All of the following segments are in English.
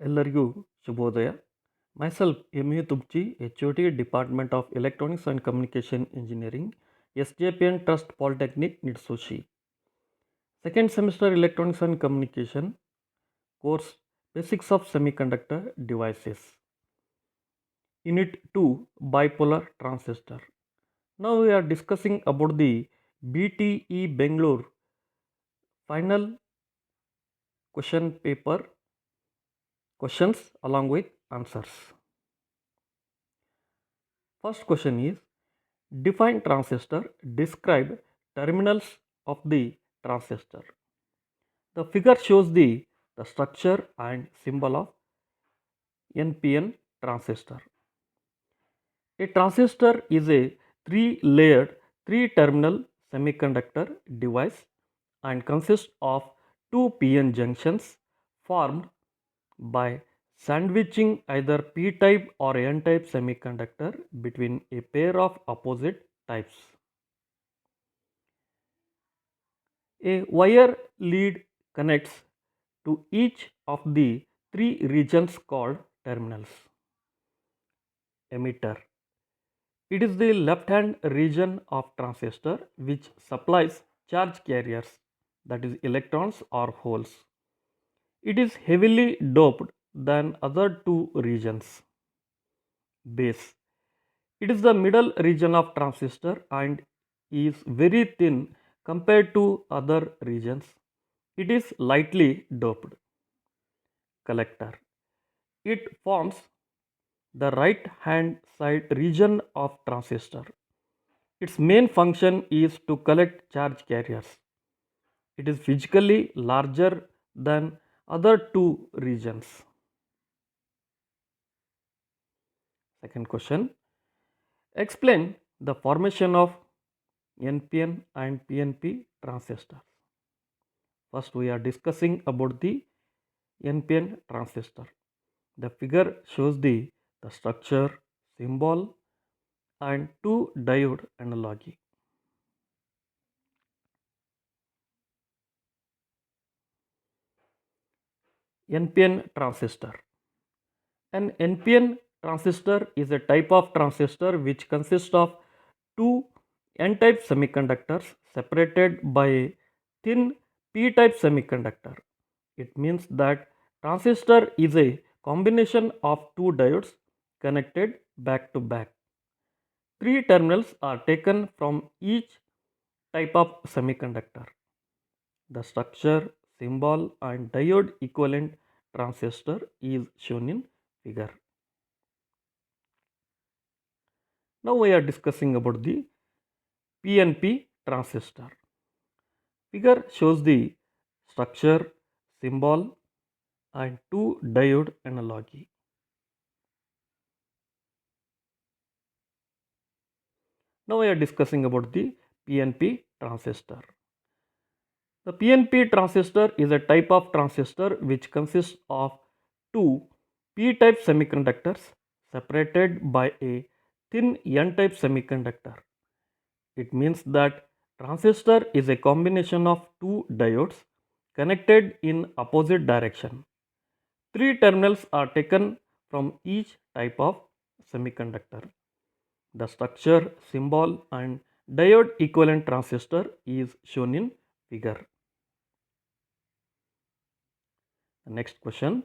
ಎಲ್ಲರಿಗೂ ಶುಭೋದಯ. Myself M.A. Tugchi, HOD Department of Electronics and Communication Engineering, SJPN Trust Polytechnic, Nitsushi. Second semester Electronics and Communication course Basics of Semiconductor Devices. Unit 2 Bipolar Transistor. Now we are discussing about the BTE Bangalore final question paper questions along with answers. First question is define transistor, describe terminals of the transistor. The figure shows the structure and symbol of NPN transistor. A transistor is a three-layered, three-terminal semiconductor device and consists of two PN junctions formed by sandwiching either P-type or N-type semiconductor between a pair of opposite types. A wire lead connects to each of the three regions called terminals. Emitter. It is the left-hand region of transistor which supplies charge carriers, that is electrons or holes. It is heavily doped than other two regions. Base. It is the middle region of transistor and is very thin compared to other regions. It is lightly doped. Collector. It forms the right hand side region of transistor. Its main function is to collect charge carriers. It is physically larger than other two regions. Second question. Explain the formation of NPN and PNP transistors. First we are discussing about the NPN transistor. The figure shows the structure, symbol and two diode analogy. NPN transistor. An NPN transistor is a type of transistor which consists of two N-type semiconductors separated by a thin P-type semiconductor. It means that transistor is a combination of two diodes connected back to back. Three terminals are taken from each type of semiconductor. The structure, symbol and diode equivalent transistor is shown in figure. Now we are discussing about the PNP transistor. Figure shows the structure, symbol and two diode analogy. Now we are discussing about the PNP transistor. The PNP transistor is a type of transistor which consists of two P-type semiconductors separated by a thin N-type semiconductor. It means that transistor is a combination of two diodes connected in opposite direction. Three terminals are taken from each type of semiconductor. The structure, symbol and diode equivalent transistor is shown in figure. The next question.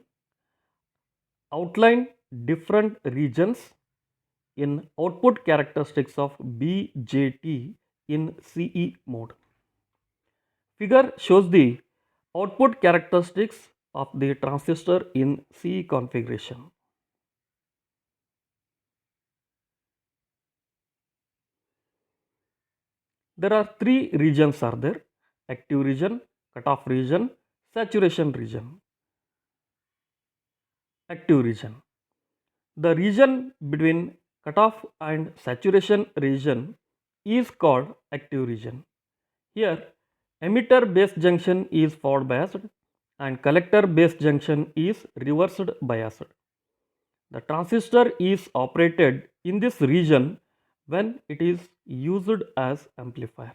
Outline different regions in output characteristics of BJT in CE mode. Figure shows the output characteristics of the transistor in CE configuration. There are three regions are there: active region, cutoff region, saturation region. Active region. The region between cutoff and saturation region is called active region. Here emitter base junction is forward biased and collector base junction is reversed biased. The transistor is operated in this region when it is used as amplifier.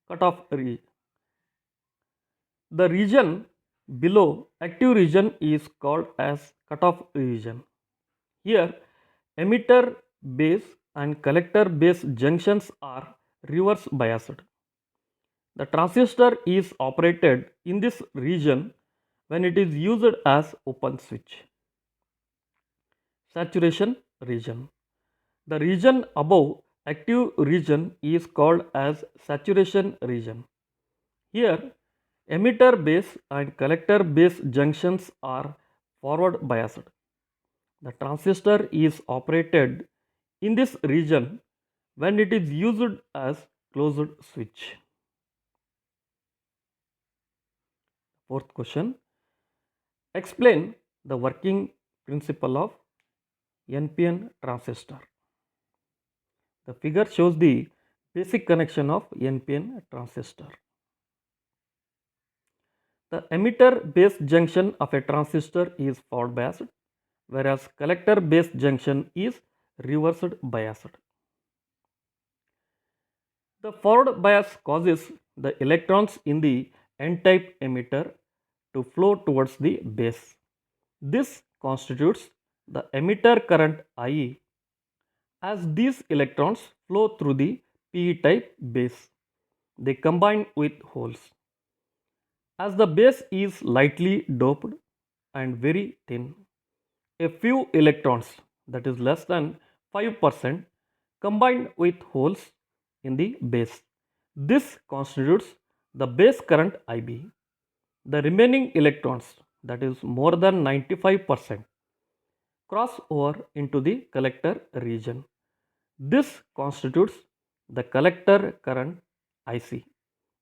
Cutoff region. The region below active region is called as cutoff region. Here, emitter base and collector base junctions are reverse biased. The transistor is operated in this region when it is used as open switch. Saturation region. The region above active region is called as saturation region. Here, emitter base and collector base junctions are forward biased. The transistor is operated in this region when it is used as closed switch. Fourth question. Explain the working principle of NPN transistor. The figure shows the basic connection of NPN transistor. The emitter base junction of a transistor is forward biased, whereas collector base junction is reversed biased. The forward bias causes the electrons in the n-type emitter to flow towards the base. This constitutes the emitter current IE. As these electrons flow through the p-type base, they combine with holes. As the base is lightly doped and very thin, a few electrons, that is less than 5%, combine with holes in the base. This constitutes the base current IB. The remaining electrons, that is more than 95%, cross over into the collector region. This constitutes the collector current IC.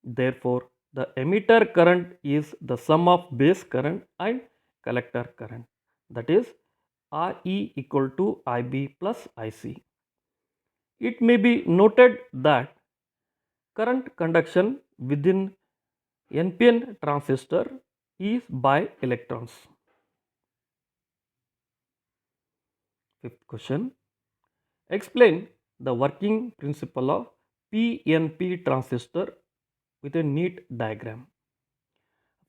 Therefore, the emitter current is the sum of base current and collector current, that is IE equal to IB plus IC. It may be noted that current conduction within NPN transistor is by electrons. Fifth question. Explain the working principle of PNP transistor with a neat diagram.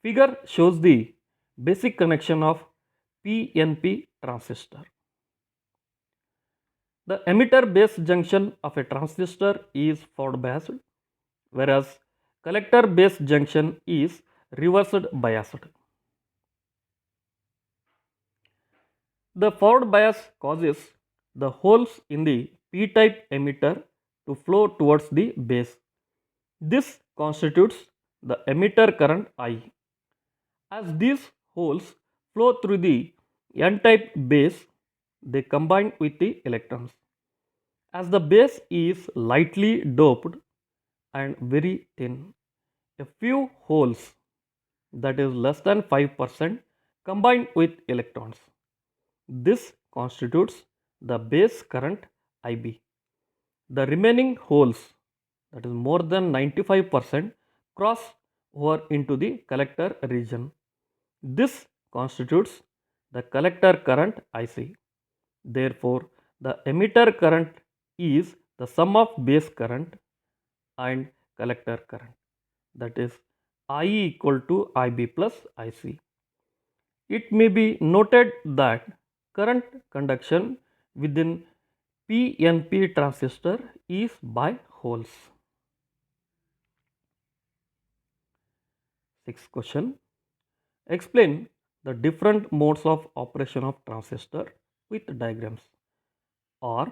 Figure shows the basic connection of PNP transistor. The emitter base junction of a transistor is forward biased, whereas collector base junction is reversed biased. The forward bias causes the holes in the p-type emitter to flow towards the base. This constitutes the emitter current I. As these holes flow through the n-type base, they combine with the electrons. As the base is lightly doped and very thin, a few holes, that is less than 5%, combine with electrons. This constitutes the base current IB. The remaining holes, that is more than 95%, cross over into the collector region. This constitutes the collector current IC. Therefore, the emitter current is the sum of base current and collector current, that is IE equal to IB plus IC. It may be noted that current conduction within PNP transistor is by holes. Sixth question. Explain the different modes of operation of transistor with diagrams, or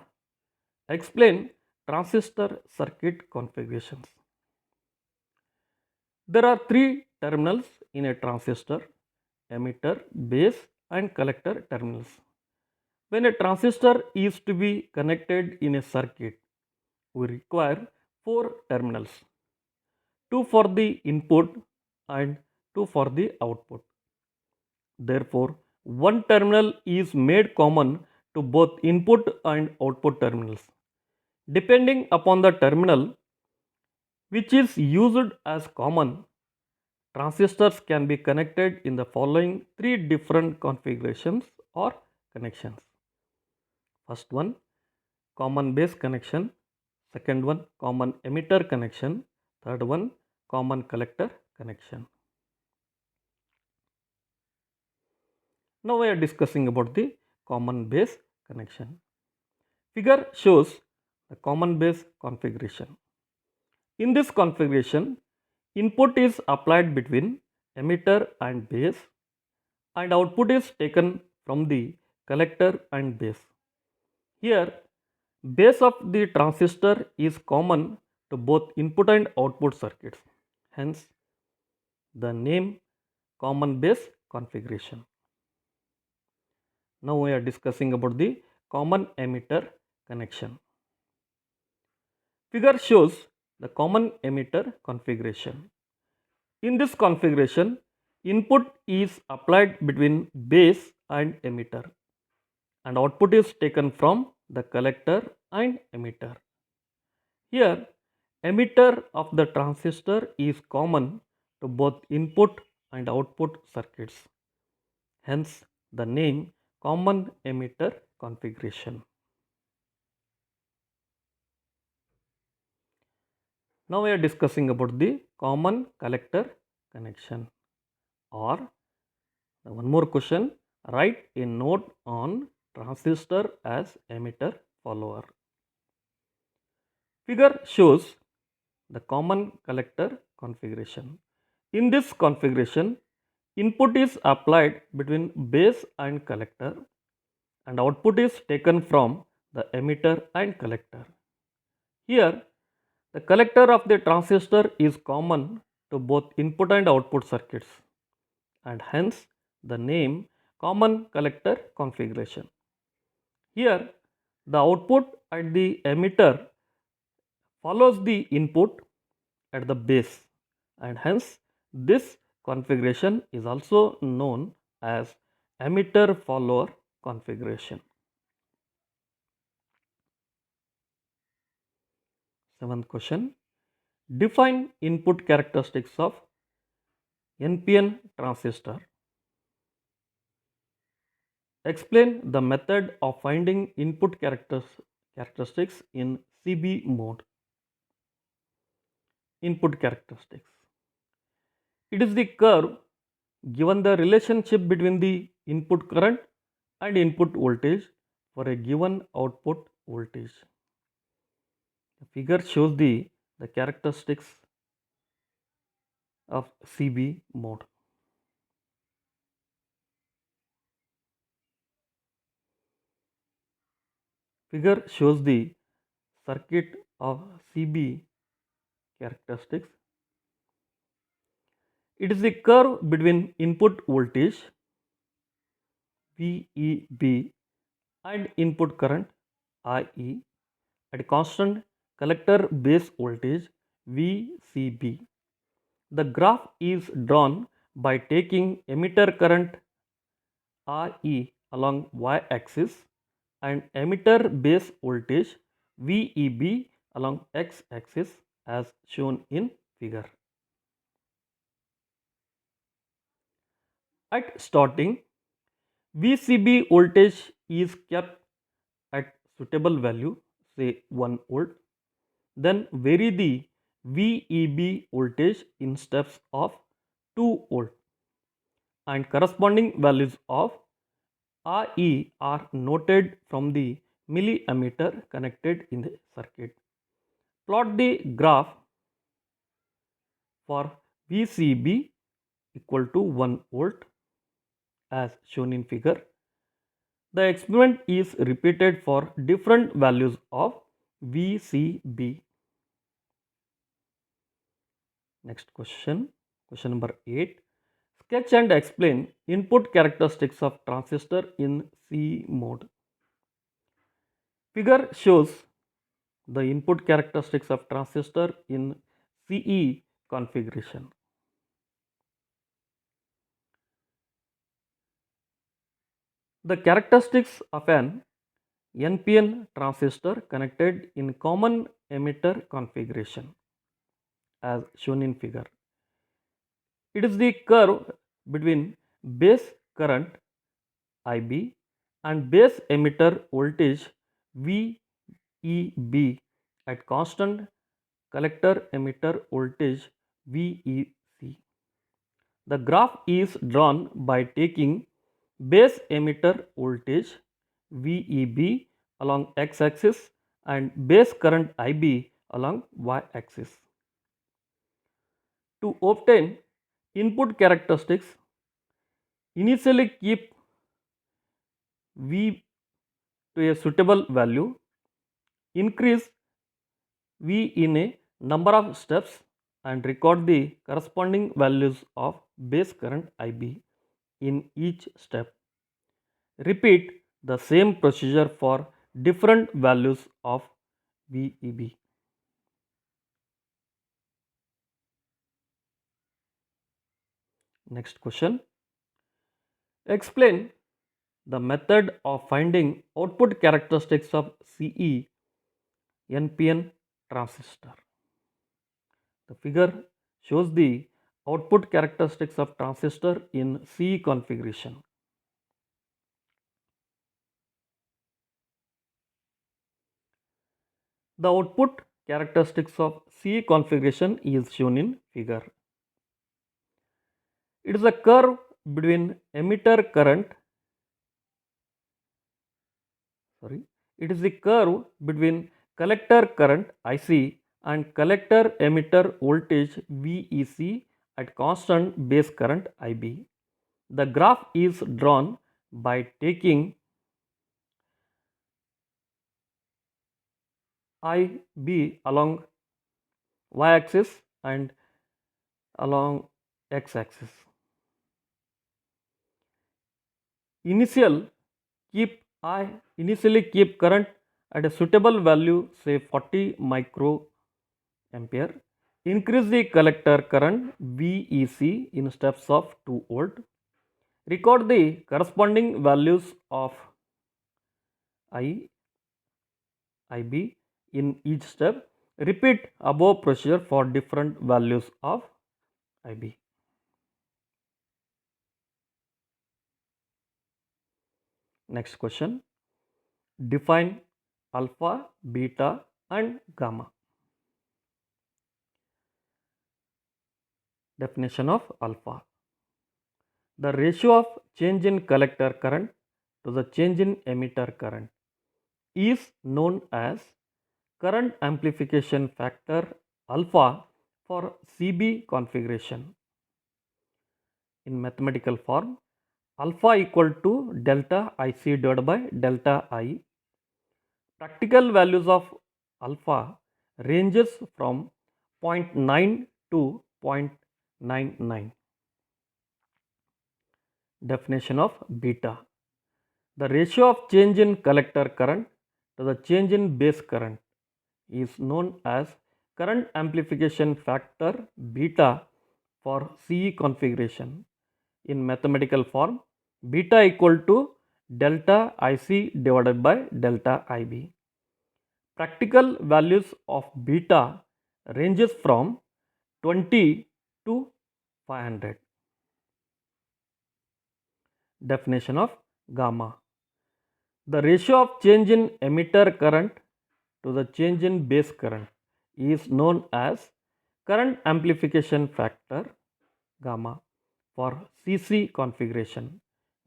explain transistor circuit configurations. There are three terminals in a transistor: emitter, base and collector terminals. When a transistor is to be connected in a circuit, we require four terminals, two for the input and two for the output. Therefore, one terminal is made common to both input and output terminals. Depending upon the terminal which is used as common, transistors can be connected in the following three different configurations or connections. First one, common base connection. Second one, common emitter connection. Third one, common collector connection. Now we are discussing about the common base connection. Figure shows the common base configuration. In this configuration, input is applied between emitter and base and output is taken from the collector and base. Here, base of the transistor is common to both input and output circuits. Hence, the name common base configuration. Now we are discussing about the common emitter connection. Figure shows the common emitter configuration. In this configuration, input is applied between base and emitter and output is taken from the collector and emitter. Here, emitter of the transistor is common to both input and output circuits. Hence, the name common emitter configuration. Now we are discussing about the common collector connection, or one more question, write a note on transistor as emitter follower. Figure shows the common collector configuration. In this configuration, input is applied between base and collector and output is taken from the emitter and collector. Here, the collector of the transistor is common to both input and output circuits and hence the name common collector configuration. Here, the output at the emitter follows the input at the base and hence this configuration is also known as emitter follower configuration. Seventh question, define input characteristics of NPN transistor. Explain the method of finding input characteristics in CB mode. Input characteristics. It is the curve given the relationship between the input current and input voltage for a given output voltage. The figure shows the characteristics of CB mode. Figure shows the circuit of CB characteristics. It is the curve between input voltage VEB and input current IE at constant collector base voltage VCB. The graph is drawn by taking emitter current IE along y-axis and emitter base voltage VEB along x-axis as shown in figure. At starting, VCB voltage is kept at suitable value, say 1 volt. Then vary the VEB voltage in steps of 2 volt and corresponding values of IE are noted from the milliammeter connected in the circuit. Plot the graph for VCB equal to 1 volt as shown in figure. The experiment is repeated for different values of VCB. Next question, question number 8. Sketch and explain input characteristics of transistor in C mode. Figure shows the input characteristics of transistor in CE configuration. The characteristics of an NPN transistor connected in common emitter configuration as shown in figure. It is the curve between base current IB and base emitter voltage VEB at constant collector emitter voltage VEC. The graph is drawn by taking base emitter voltage VEB along x-axis and base current IB along y-axis. To obtain input characteristics, initially keep V to a suitable value, increase V in a number of steps and record the corresponding values of base current IB in each step. Repeat the same procedure for different values of VEB. Next question. Explain the method of finding output characteristics of CE NPN transistor. The figure shows the output characteristics of transistor in CE configuration. The output characteristics of CE configuration is shown in figure. It is a curve between emitter current it is the curve between collector current IC and collector emitter voltage VEC at constant base current IB. The graph is drawn by taking IB along y-axis and along x-axis. Initially keep current at a suitable value, say 40 microampere. Increase the collector current VEC in steps of 2 volt. Record the corresponding values of IB in each step. Repeat above procedure for different values of IB. Next question. Define alpha, beta and gamma. Definition of alpha. The ratio of change in collector current to the change in emitter current is known as current amplification factor alpha for CB configuration. In mathematical form, alpha equal to delta IC divided by delta I. Practical values of alpha ranges from 0.9 to 0.99. Definition of beta. The ratio of change in collector current to the change in base current is known as current amplification factor beta for CE configuration. In mathematical form, beta equal to delta IC divided by delta IB. Practical values of beta ranges from 20 to 500. Definition of gamma. The ratio of change in emitter current to the change in base current is known as current amplification factor gamma for CC configuration.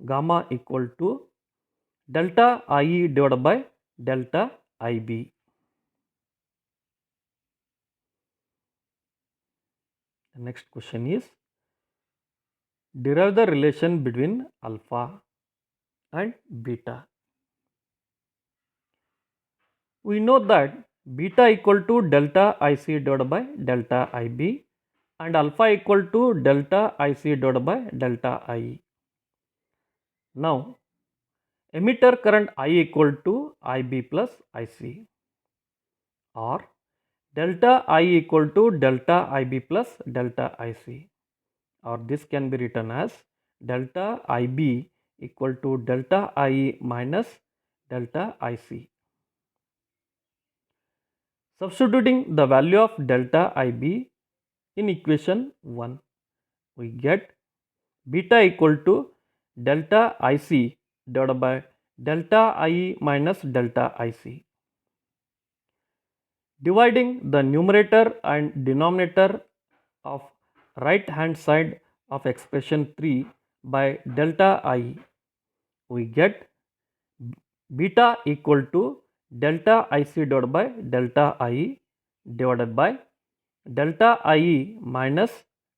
Gamma equal to delta IE divided by delta IB. The next question is derive the relation between alpha and beta. We know that beta equal to delta IC divided by delta IB and alpha equal to delta IC divided by delta IE. Now, emitter current I equal to IB plus IC or delta I equal to delta IB plus delta IC, or this can be written as delta IB equal to delta IE minus delta IC. Substituting the value of delta IB in equation 1, we get beta equal to delta IC divided by delta IE minus delta IC. Dividing the numerator and denominator of right hand side of expression 3 by delta I, we get beta equal to delta IC divided by delta IE divided by delta IE minus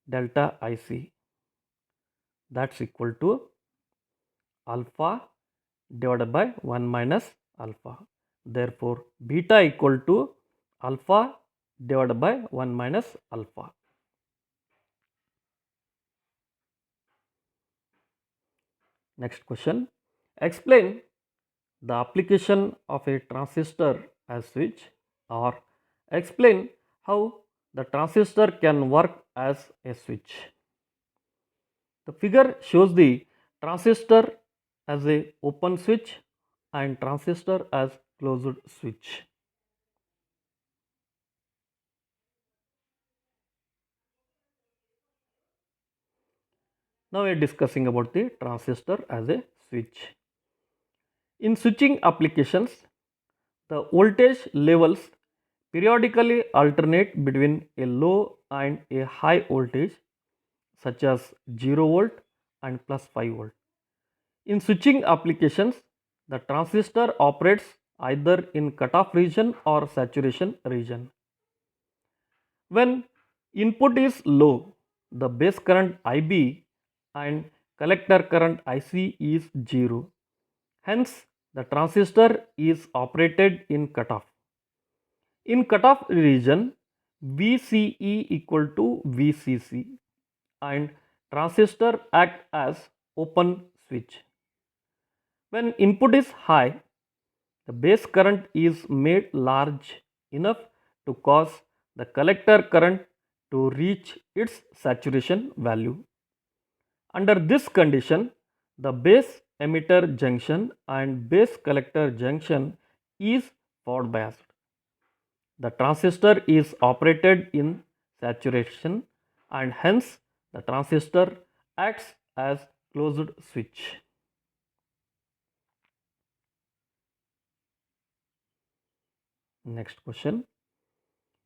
delta IC, that's equal to alpha divided by 1 minus alpha. Therefore, beta equal to alpha divided by 1 minus alpha. Next question. Explain the application of a transistor as switch, or explain how the transistor can work as a switch. The figure shows the transistor as a open switch and transistor as closed switch. Now we are discussing about the transistor as a switch. In switching applications, the voltage levels periodically alternate between a low and a high voltage, such as 0 volt and plus 5 volt. In switching applications, the transistor operates either in cutoff region or saturation region. When input is low, the base current IB and collector current IC is 0. Hence, the transistor is operated in cutoff. In cutoff region, VCE equal to VCC and transistor act as open switch. When input is high, the base current is made large enough to cause the collector current to reach its saturation value. Under this condition, the base emitter junction and base collector junction is forward biased. The transistor is operated in saturation and hence the transistor acts as closed switch. Next question.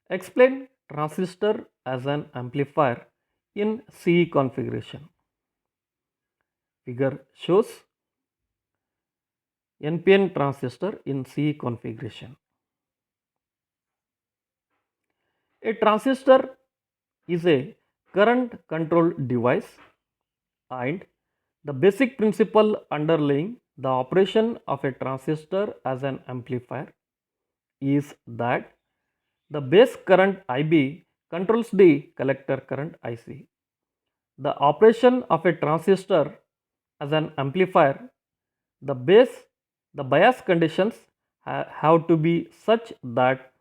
Explain transistor as an amplifier in CE configuration. Figure shows NPN transistor in CE configuration. A transistor is a current control device, and the basic principle underlying the operation of a transistor as an amplifier is that the base current IB controls the collector current IC. The operation of a transistor as an amplifier, the bias conditions have to be such that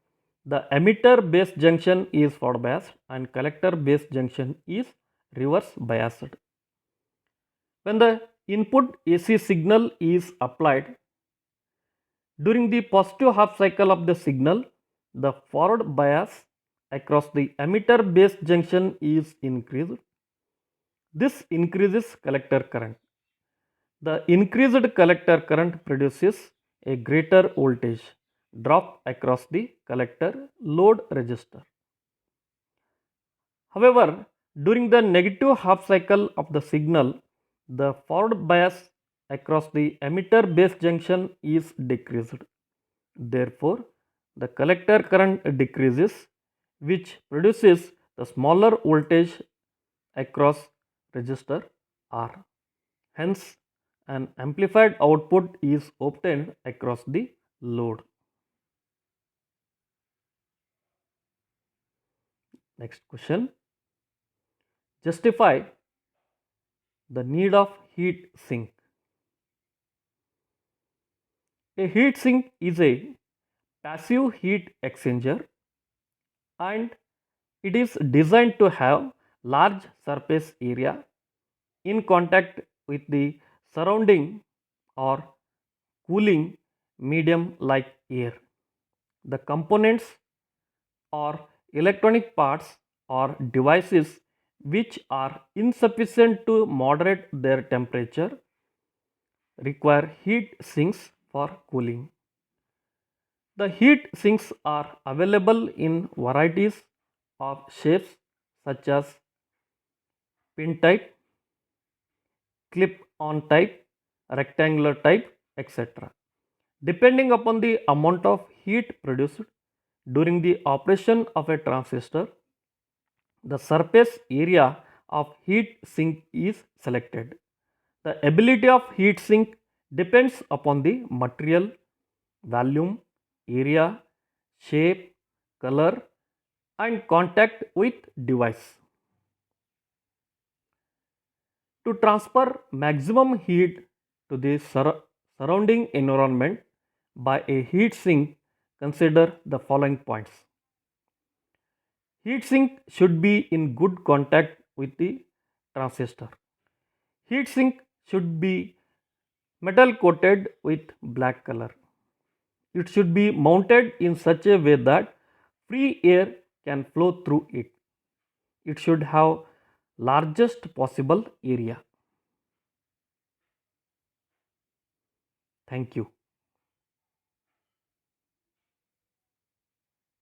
the emitter base junction is forward biased and collector base junction is reverse biased. When the input AC signal is applied, during the positive half cycle of the signal, the forward bias across the emitter base junction is increased. This increases collector current. The increased collector current produces a greater voltage drop across the collector load resistor. However, during the negative half cycle of the signal, the forward bias across the emitter base junction is decreased. Therefore, the collector current decreases, which produces the smaller voltage across resistor R. Hence, an amplified output is obtained across the load. Next question. Justify the need of heat sink. A heat sink is a passive heat exchanger and it is designed to have large surface area in contact with the surrounding or cooling medium like air. The components or electronic parts or devices which are insufficient to moderate their temperature require heat sinks for cooling. The heat sinks are available in varieties of shapes such as pin type, clip on type, rectangular type, etc. Depending upon the amount of heat produced during the operation of a transistor, the surface area of heat sink is selected. The ability of heat sink depends upon the material, volume, area, shape, color, and contact with device. To transfer maximum heat to the surrounding environment by a heat sink, consider the following points. Heat sink should be in good contact with the transistor. Heat sink should be metal coated with black color. It should be mounted in such a way that free air can flow through it. It should have largest possible area. Thank you.